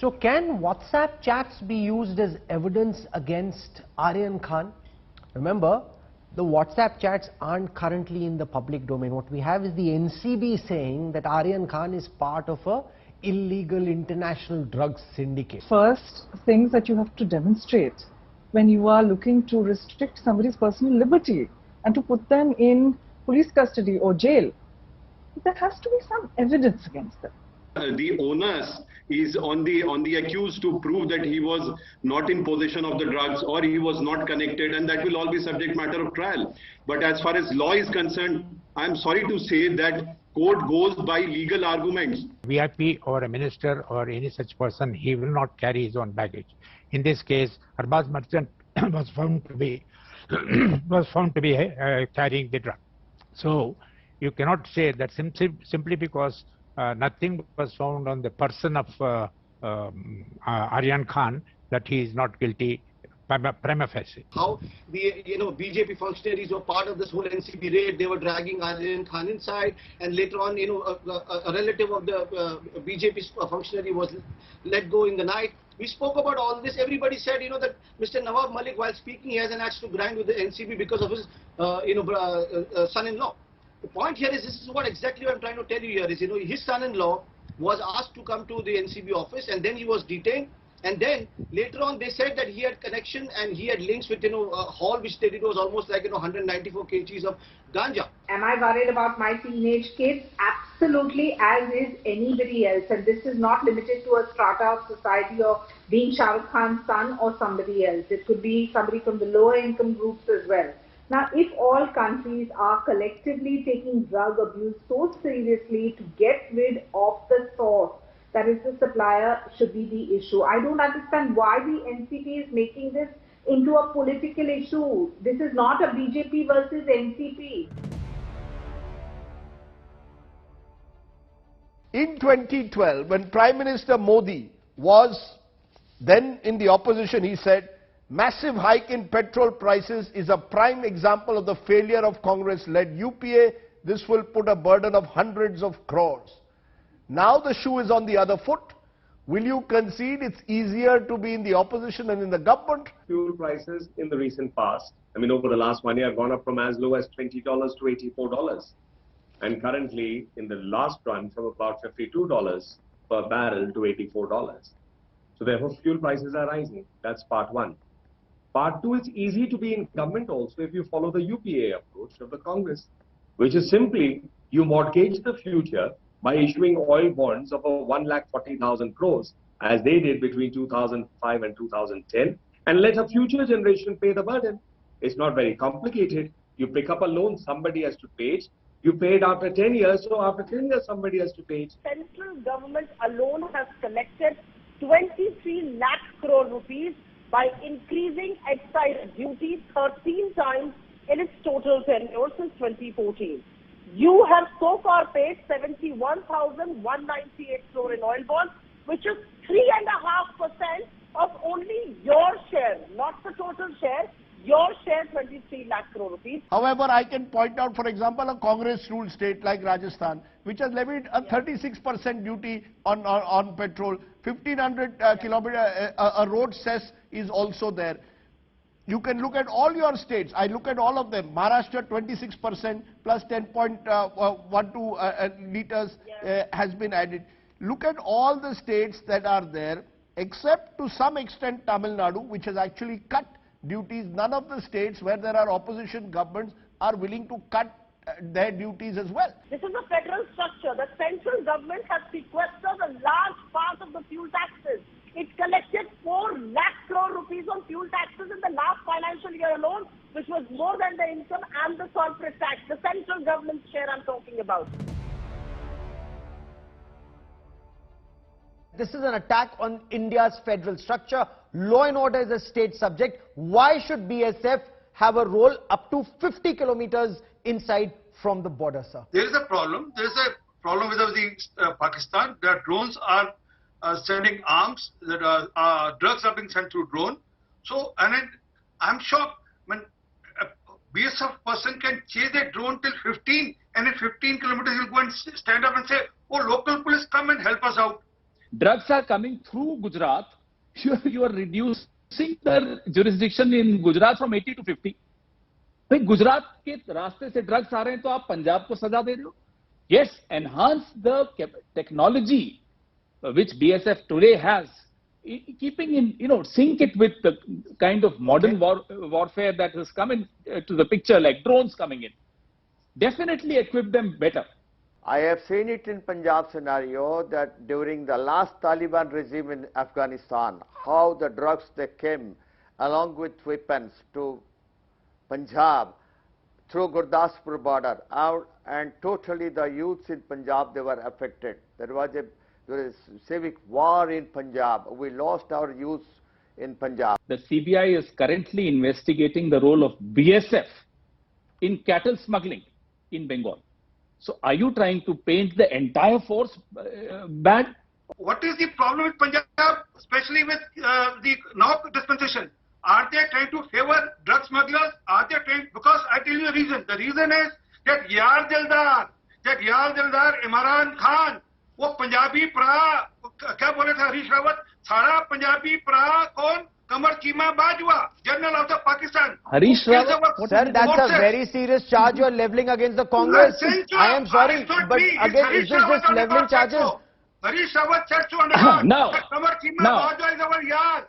So can WhatsApp chats be used as evidence against Aryan Khan? Remember, the WhatsApp chats aren't currently in the public domain. What we have is the NCB saying that Aryan Khan is part of a illegal international drugs syndicate. First things that you have to demonstrate when you are looking to restrict somebody's personal liberty and to put them in police custody or jail, there has to be some evidence against them. The onus is on the accused to prove that he was not in possession of the drugs or he was not connected, and that will all be subject matter of trial. But as far as law is concerned, I am sorry to say that court goes by legal arguments. VIP or a minister or any such person, he will not carry his own baggage. In this case, Arbaz Merchant was found to be carrying the drug. So you cannot say that simply because nothing was found on the person of Aryan Khan that he is not guilty prima facie. How the BJP functionaries were part of this whole NCB raid. They were dragging Aryan Khan inside, and later on, a relative of the BJP functionary was let go in the night. We spoke about all this. Everybody said, that Mr. Nawab Malik, while speaking, he has an axe to grind with the NCB because of his, son-in-law. The point here is, this is what exactly I'm trying to tell you here is, his son-in-law was asked to come to the NCB office, and then he was detained. And then later on, they said that he had connection and he had links with, a haul which they did was almost like, 194 kgs of ganja. Am I worried about my teenage kids? Absolutely, as is anybody else. And this is not limited to a strata of society of being Shah Rukh Khan's son or somebody else. It could be somebody from the lower income groups as well. Now, if all countries are collectively taking drug abuse so seriously to get rid of the source, that is the supplier, should be the issue. I don't understand why the NCP is making this into a political issue. This is not a BJP versus NCP. In 2012, when Prime Minister Modi was then in the opposition, he said, massive hike in petrol prices is a prime example of the failure of Congress-led UPA. This will put a burden of hundreds of crores. Now the shoe is on the other foot. Will you concede it's easier to be in the opposition than in the government? Fuel prices in the recent past, over the last 1 year, have gone up from as low as $20 to $84. And currently, in the last run, from about $52 per barrel to $84. So therefore, fuel prices are rising. That's part one. Part two, it's easy to be in government also if you follow the UPA approach of the Congress, which is simply you mortgage the future by issuing oil bonds of 1,40,000 crores, as they did between 2005 and 2010, and let a future generation pay the burden. It's not very complicated. You pick up a loan, somebody has to pay it. You pay it after 10 years, so after 10 years, somebody has to pay it. Central government alone has collected 23 lakh crore rupees by increasing excise duty 13 times in its total tenure since 2014. You have so far paid 71,198 crore in oil bonds, which is 3.5% of only your share, not the total share. Your share, 23 lakh crore rupees. However, I can point out, for example, a Congress-ruled state like Rajasthan, which has levied a 36% duty on petrol. 1,500 kilometer a road cess is also there. You can look at all your states. I look at all of them. Maharashtra 26% plus 10.12 liters has been added. Look at all the states that are there, except to some extent Tamil Nadu, which has actually cut duties. None of the states where there are opposition governments are willing to cut their duties as well. This is a federal structure. The central government has sequestered a large part of the fuel taxes. It collected 4 lakh crore rupees on fuel taxes in the last financial year alone, which was more than the income and the corporate tax. The central government's share I'm talking about. This is an attack on India's federal structure. Law and order is a state subject. Why should BSF have a role up to 50 kilometers inside from the border, sir? There is a problem. There is a problem with Pakistan. Their drones are sending arms. That drugs are being sent through drone. So, I'm shocked when a BSF person can chase a drone till 15, and in 15 kilometers he'll go and stand up and say, "Oh, local police, come and help us out." drugs are coming through Gujarat, you are reducing the jurisdiction in Gujarat from 80 to 50. भाई गुजरात के रास्ते से drugs आ रहे हैं तो आप पंजाब को सजा दे रहे हो. Yes, enhance the technology which BSF today has, keeping in, sync it with the kind of modern warfare that has come in to the picture, like drones coming in. Definitely equip them better. I have seen it in Punjab scenario that during the last Taliban regime in Afghanistan, how the drugs they came along with weapons to Punjab through Gurdaspur border out, and totally the youths in Punjab, they were affected. There was a civic war in Punjab. We lost our youth in Punjab. The CBI is currently investigating the role of BSF in cattle smuggling in Bengal. So are you trying to paint the entire force bad? What is the problem with Punjab, especially with the now dispensation? Are they trying to favor drug smugglers? Are they trying, because I tell you the reason. The reason is that Yar Dildar, Aryan Khan, वो पंजाबी परा क्या बोले थे हरीश रावत, सारा पंजाबी परा कौन? Qamar Cheema Bajwa, general of the Pakistan. Harish Rawat, sir, that's a very serious charge you are leveling against the Congress. I am sorry, but again, is this just leveling charges? Harish Rawat said so on the ground. Now, Kamar Chima Bajwa is our yard.